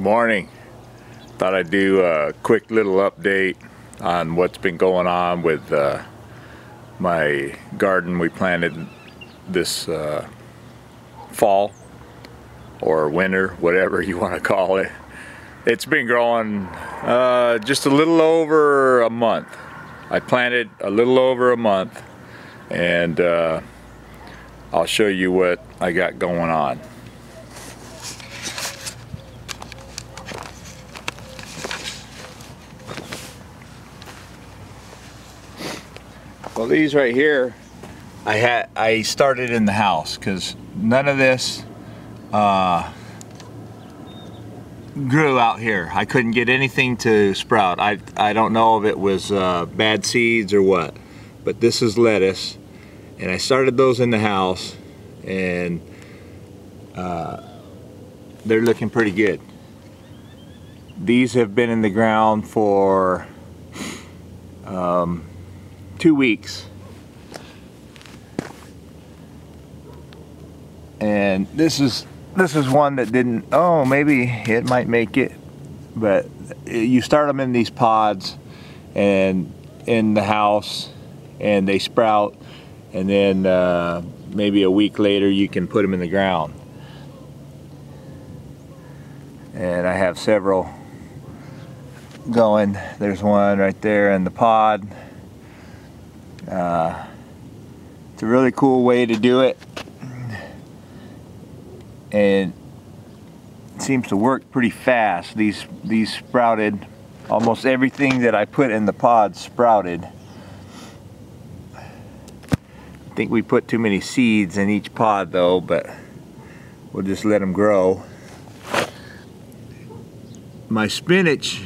Morning. Thought I'd do a quick little update on what's been going on with my garden we planted this fall or winter, whatever you want to call it. It's been growing just a little over a month. I planted a little over a month, and I'll show you what I got going on. Well, these right here, I started in the house because none of this grew out here. I couldn't get anything to sprout. I don't know if it was bad seeds or what, but this is lettuce, and I started those in the house, and they're looking pretty good. These have been in the ground for 2 weeks, and this is one that didn't. Oh, maybe it might make it, but you start them in these pods and in the house, and they sprout, and then maybe a week later you can put them in the ground. And I have several going. There's one right there in the pod. It's a really cool way to do it, and it seems to work pretty fast. These sprouted. Almost everything that I put in the pod sprouted. I think we put too many seeds in each pod though, but we'll just let them grow. My spinach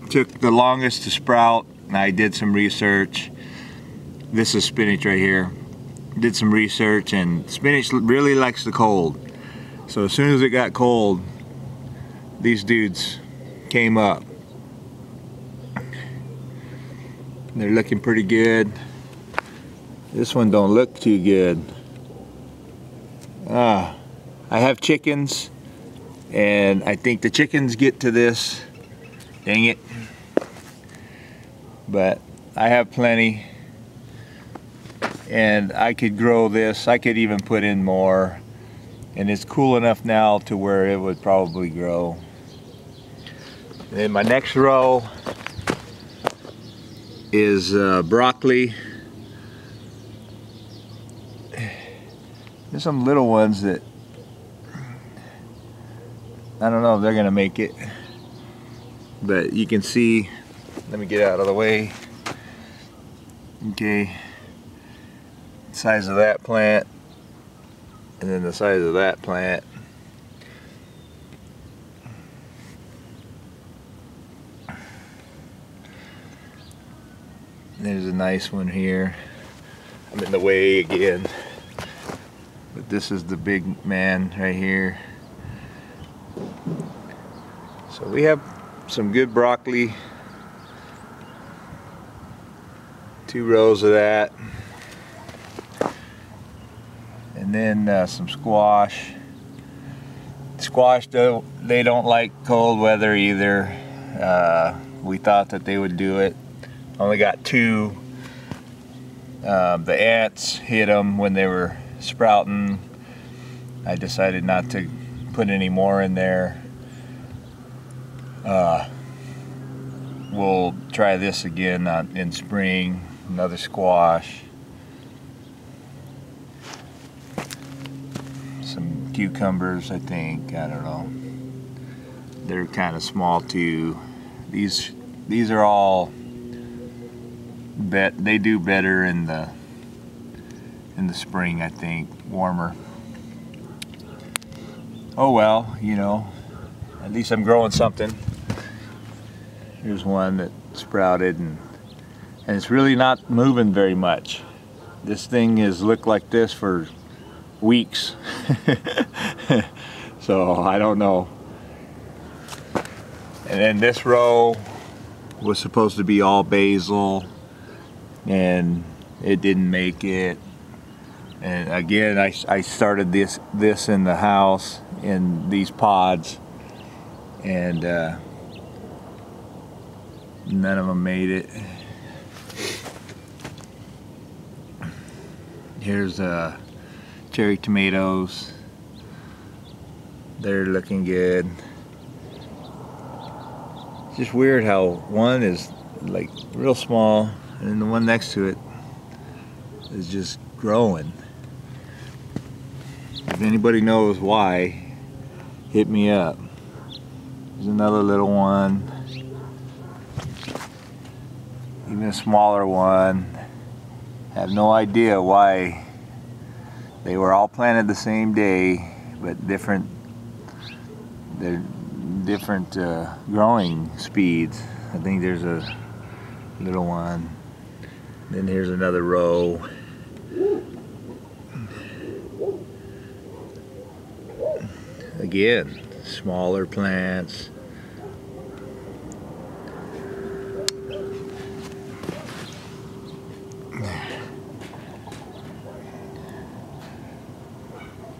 took the longest to sprout, and I did some research. This is spinach right here. Did some research, and spinach really likes the cold. So as soon as it got cold, these dudes came up. They're looking pretty good. This one don't look too good. I have chickens, and I think the chickens get to this. Dang it. But I have plenty. And I could grow this. I could even put in more, and it's cool enough now to where it would probably grow. And then my next row is broccoli. There's some little ones that I don't know if they're gonna make it, but you can see. Let me get out of the way. Okay. Size of that plant, and then the size of that plant. There's a nice one here. I'm in the way again, but this is the big man right here. So we have some good broccoli. 2 rows of that. And then some squash. Squash, though, they don't like cold weather either. We thought that they would do it. Only got 2. The ants hit them when they were sprouting. I decided not to put any more in there. We'll try this again in spring. Another squash. Some cucumbers, I think. I don't know. They're kind of small too. These are all they do better in the spring, I think, warmer. Oh well, you know, at least I'm growing something. Here's one that sprouted, and it's really not moving very much. This thing has looked like this for weeks. So I don't know. And then this row was supposed to be all basil, and it didn't make it. And again, I started this in the house in these pods, and none of them made it. Here's cherry tomatoes. They're looking good. It's just weird how one is like real small and then the one next to it is just growing. If anybody knows why, hit me up. There's another little one, even a smaller one. I have no idea why. They were all planted the same day, but they're different growing speeds. I think there's a little one. Then here's another row. Again, smaller plants.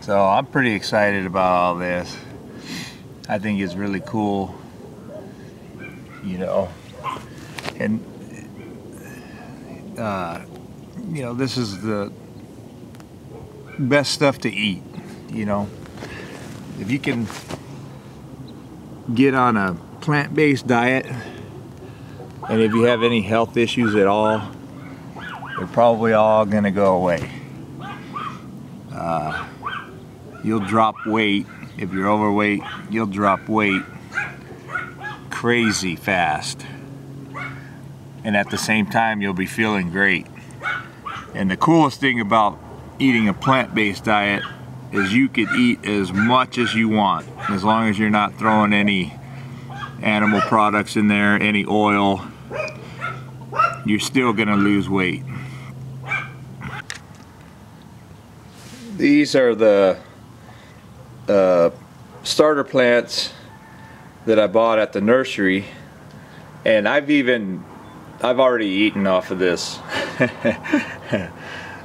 So I'm pretty excited about all this. I think it's really cool, you know, and you know, this is the best stuff to eat, you know. If you can get on a plant-based diet, and if you have any health issues at all, they're probably all gonna go away. You'll drop weight. If you're overweight, you'll drop weight crazy fast. And at the same time, you'll be feeling great. And the coolest thing about eating a plant-based diet is you could eat as much as you want, as long as you're not throwing any animal products in there, any oil. You're still gonna lose weight. These are the starter plants that I bought at the nursery, and I've already eaten off of this.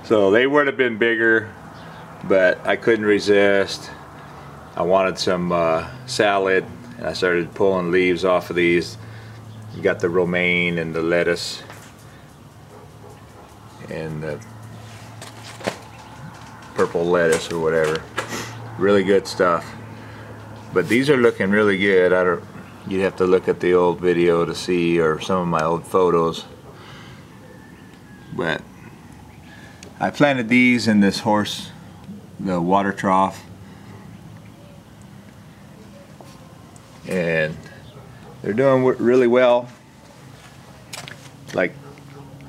So they would have been bigger, but I couldn't resist. I wanted some salad, and I started pulling leaves off of these. You got the romaine and the lettuce and the purple lettuce or whatever. Really good stuff. But these are looking really good. You'd have to look at the old video to see, or some of my old photos. But I planted these in this the water trough, and they're doing really well. Like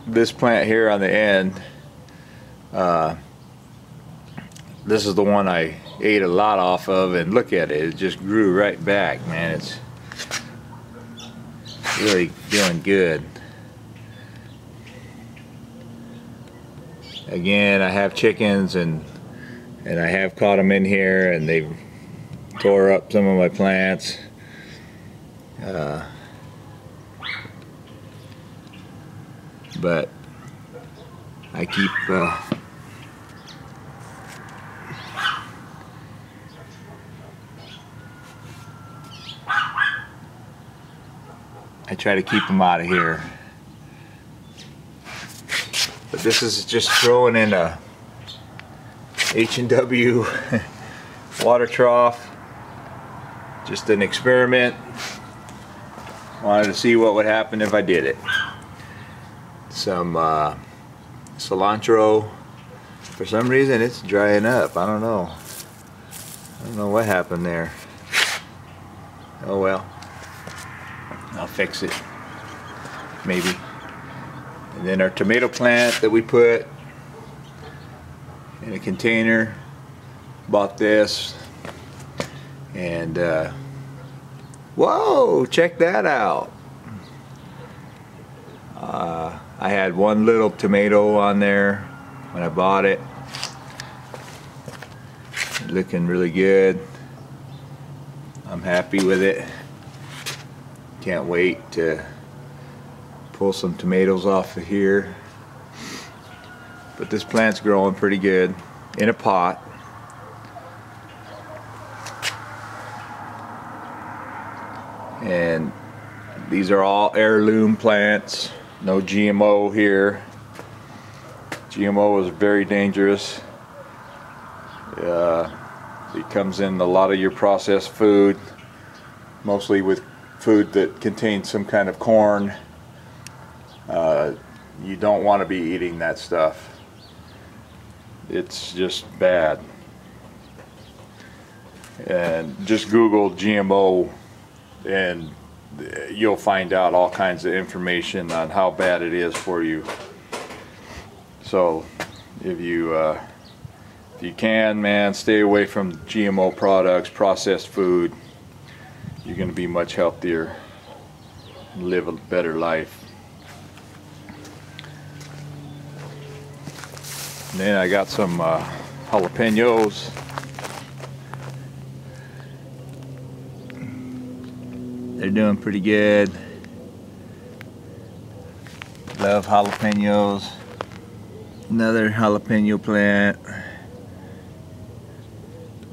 this plant here on the end, this is the one I ate a lot off of, and look at it, it just grew right back, man. It's really doing good. Again, I have chickens, and I have caught them in here, and they've tore up some of my plants. But I keep I try to keep them out of here. But this is just growing in a H&W water trough. Just an experiment. Wanted to see what would happen if I did it. Some cilantro. For some reason it's drying up. I don't know. I don't know what happened there. Oh well. I'll fix it. Maybe. And then our tomato plant that we put in a container. Bought this. And whoa, check that out. I had one little tomato on there when I bought it. Looking really good. I'm happy with it. Can't wait to pull some tomatoes off of here. But this plant's growing pretty good in a pot. And these are all heirloom plants, no GMO here. GMO is very dangerous. It comes in a lot of your processed food, mostly with food that contains some kind of corn. You don't want to be eating that stuff. It's just bad. And just Google GMO and you'll find out all kinds of information on how bad it is for you. So if you can, man, stay away from GMO products, processed food. You're going to be much healthier, live a better life. And then I got some jalapenos. They're doing pretty good. Love jalapenos. Another jalapeno plant.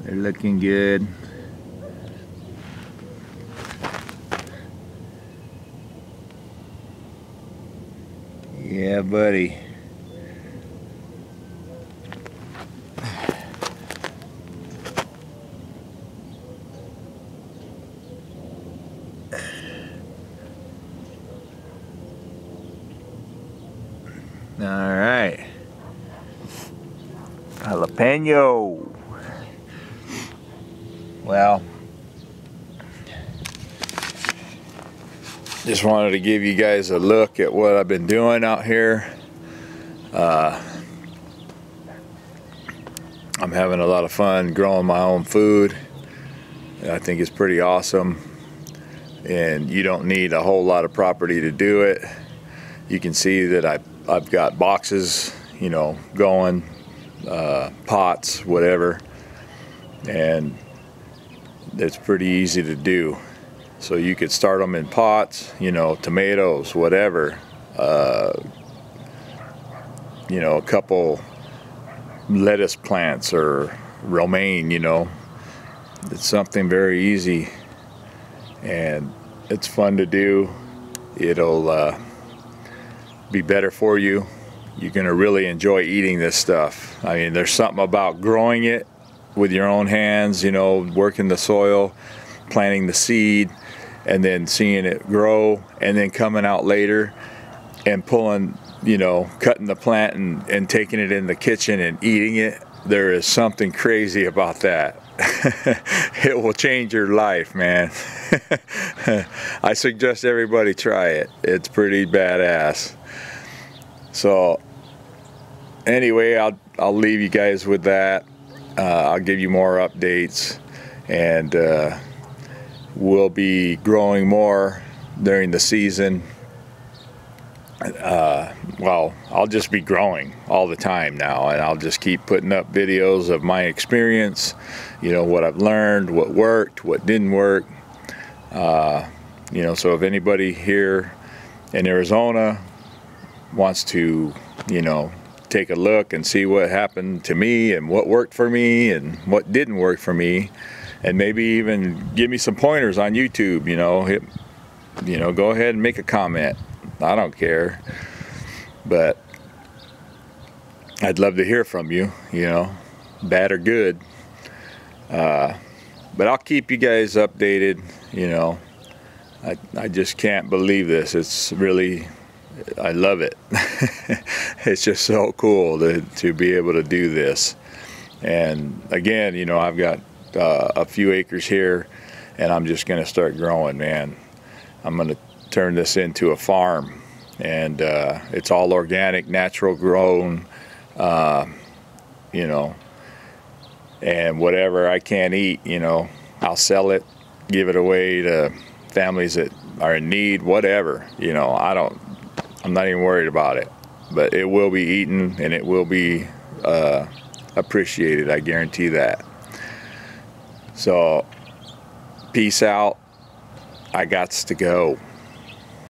They're looking good. Yeah, buddy. Alright. Jalapeno. Well, just wanted to give you guys a look at what I've been doing out here. I'm having a lot of fun growing my own food. I think it's pretty awesome. And you don't need a whole lot of property to do it. You can see that I've got boxes, you know, going, pots, whatever, and it's pretty easy to do. So you could start them in pots, you know, tomatoes, whatever, you know, a couple lettuce plants or romaine, you know. It's something very easy and it's fun to do. It'll be better for you. You're gonna really enjoy eating this stuff. I mean, there's something about growing it with your own hands, you know, working the soil, planting the seed, and then seeing it grow, and then coming out later and pulling, you know, cutting the plant and taking it in the kitchen and eating it. There is something crazy about that. It will change your life, man. I suggest everybody try it. It's pretty badass. So anyway, I'll leave you guys with that. I'll give you more updates, and we'll be growing more during the season. Well, I'll just be growing all the time now, and I'll just keep putting up videos of my experience, you know, what I've learned, what worked, what didn't work. You know, so if anybody here in Arizona wants to, you know, take a look and see what happened to me and what worked for me and what didn't work for me, and maybe even give me some pointers on YouTube, you know, go ahead and make a comment. I don't care, but I'd love to hear from you, you know, bad or good. But I'll keep you guys updated, you know. I just can't believe this. It's really, I love it. It's just so cool to be able to do this. And again, you know, I've got a few acres here, and I'm just going to start growing, man. I'm going to turn this into a farm, and it's all organic, natural grown, you know, and whatever I can't eat, you know, I'll sell it, give it away to families that are in need, whatever, you know. I'm not even worried about it, but it will be eaten and it will be appreciated, I guarantee that. So peace out. I gots to go.